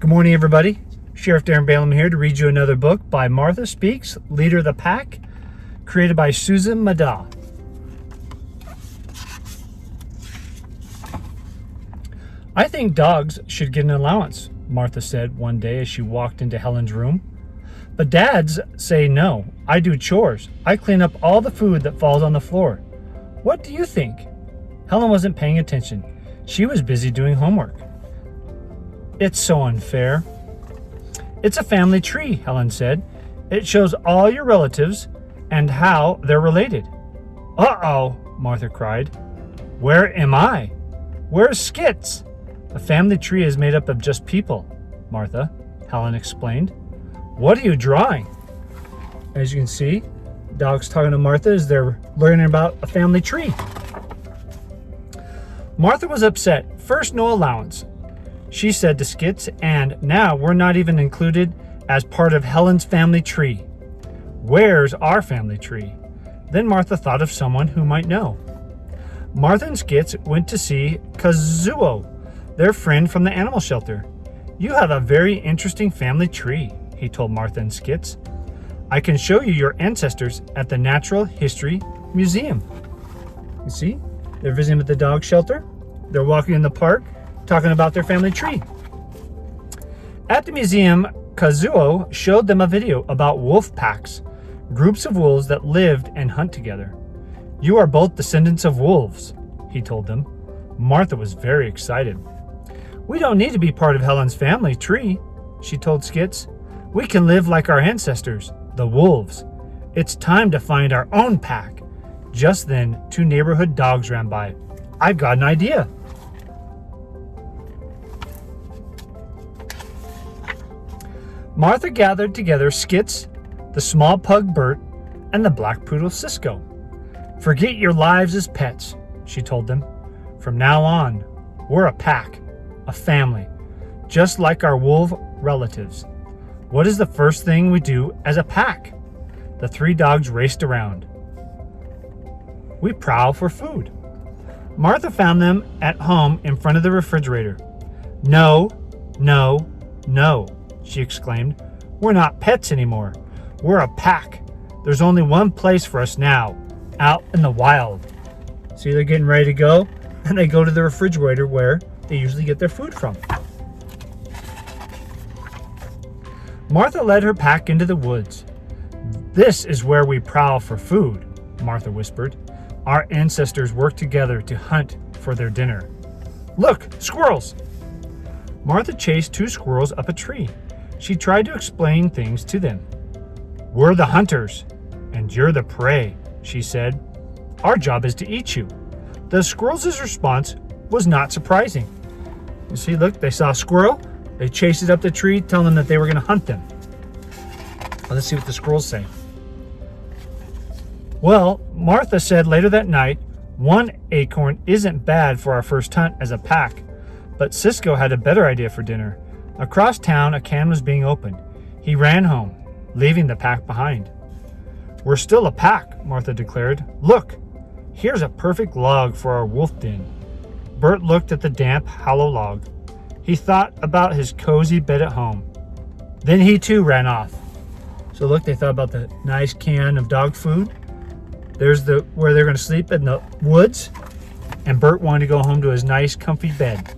Good morning, everybody. Sheriff Balaam here to read you another book by Martha Speaks, Leader of the Pack, created by Susan Meddaugh. I think dogs should get an allowance, Martha said one day as she walked into Helen's room. But dads say no. I do chores. I clean up all the food that falls on the floor. What do you think? Helen wasn't paying attention. She was busy doing homework. It's so unfair. It's a family tree, Helen said. It shows all your relatives and how they're related. Uh-oh, Martha cried. Where am I? Where's Skits? A family tree is made up of just people, Martha, Helen explained. What are you drawing? As you can see, dog's talking to Martha as they're learning about a family tree. Martha was upset. First, no allowance, she said to Skits, and now we're not even included as part of Helen's family tree. Where's our family tree? Then Martha thought of someone who might know. Martha and Skits went to see Kazuo, their friend from the animal shelter. You have a very interesting family tree, he told Martha and Skits. I can show you your ancestors at the Natural History Museum. You see, they're visiting at the dog shelter. They're walking in the park, talking about their family tree. At the museum, Kazuo showed them a video about wolf packs, groups of wolves that lived and hunt together. You are both descendants of wolves, he told them. Martha was very excited. We don't need to be part of Helen's family tree, she told Skits. We can live like our ancestors, the wolves. It's time to find our own pack. Just then, two neighborhood dogs ran by. I've got an idea. Martha gathered together Skits, the small pug Bert, and the black poodle Cisco. Forget your lives as pets, she told them. From now on, we're a pack, a family, just like our wolf relatives. What is the first thing we do as a pack? The three dogs raced around. We prowl for food. Martha found them at home in front of the refrigerator. No, no, no, she exclaimed. We're not pets anymore. We're a pack. There's only one place for us now, out in the wild. See, they're getting ready to go, and they go to the refrigerator where they usually get their food from. Martha led her pack into the woods. This is where we prowl for food, Martha whispered. Our ancestors worked together to hunt for their dinner. Look, squirrels! Martha chased two squirrels up a tree. She tried to explain things to them. We're the hunters, and you're the prey, she said. Our job is to eat you. The squirrels' response was not surprising. You see, look, they saw a squirrel. They chased it up the tree, telling them that they were going to hunt them. Let's see what the squirrels say. Well, Martha said later that night, one acorn isn't bad for our first hunt as a pack, but Cisco had a better idea for dinner. Across town, a can was being opened. He ran home, leaving the pack behind. We're still a pack, Martha declared. Look, here's a perfect log for our wolf den. Bert looked at the damp, hollow log. He thought about his cozy bed at home. Then he too ran off. So look, they thought about the nice can of dog food. There's where they're going to sleep in the woods. And Bert wanted to go home to his nice, comfy bed.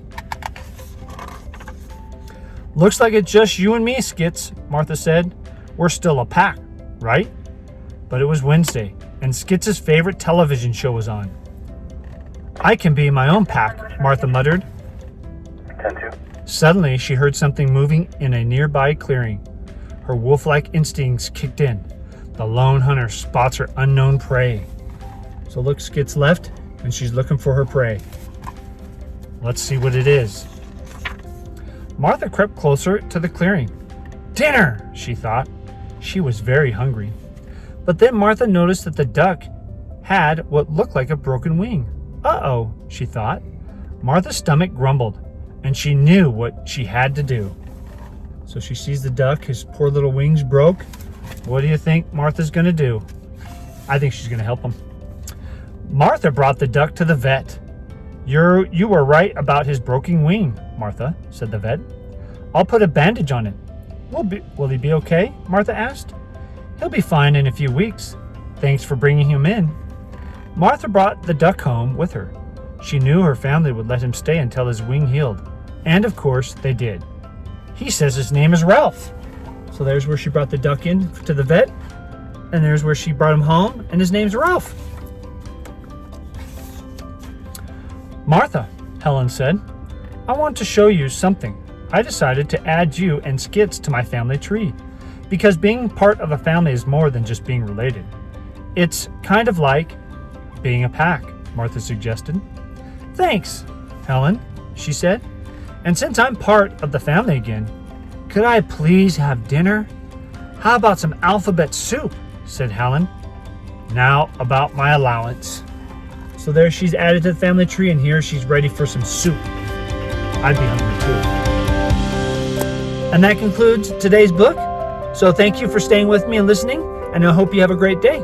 Looks like it's just you and me, Skits, Martha said. We're still a pack, right? But it was Wednesday, and Skits' favorite television show was on. I can be my own pack, Martha muttered. Suddenly, she heard something moving in a nearby clearing. Her wolf-like instincts kicked in. The lone hunter spots her unknown prey. So look, Skits left, and she's looking for her prey. Let's see what it is. Martha crept closer to the clearing. Dinner, she thought. She was very hungry. But then Martha noticed that the duck had what looked like a broken wing. Uh-oh, she thought. Martha's stomach grumbled, and she knew what she had to do. So she sees the duck, his poor little wings broke. What do you think Martha's going to do? I think she's going to help him. Martha brought the duck to the vet. You were right about his broken wing, Martha, said the vet. I'll put a bandage on it. Will he be okay? Martha asked. He'll be fine in a few weeks. Thanks for bringing him in. Martha brought the duck home with her. She knew her family would let him stay until his wing healed. And of course, they did. He says his name is Ralph. So there's where she brought the duck in to the vet. And there's where she brought him home, and his name's Ralph. Martha, Helen said, I want to show you something. I decided to add you and Skits to my family tree, because being part of a family is more than just being related. It's kind of like being a pack, Martha suggested. Thanks, Helen, she said. And since I'm part of the family again, could I please have dinner? How about some alphabet soup? Said Helen. Now about my allowance. So there she's added to the family tree, and here she's ready for some soup. I'd be hungry too. And that concludes today's book. So thank you for staying with me and listening, and I hope you have a great day.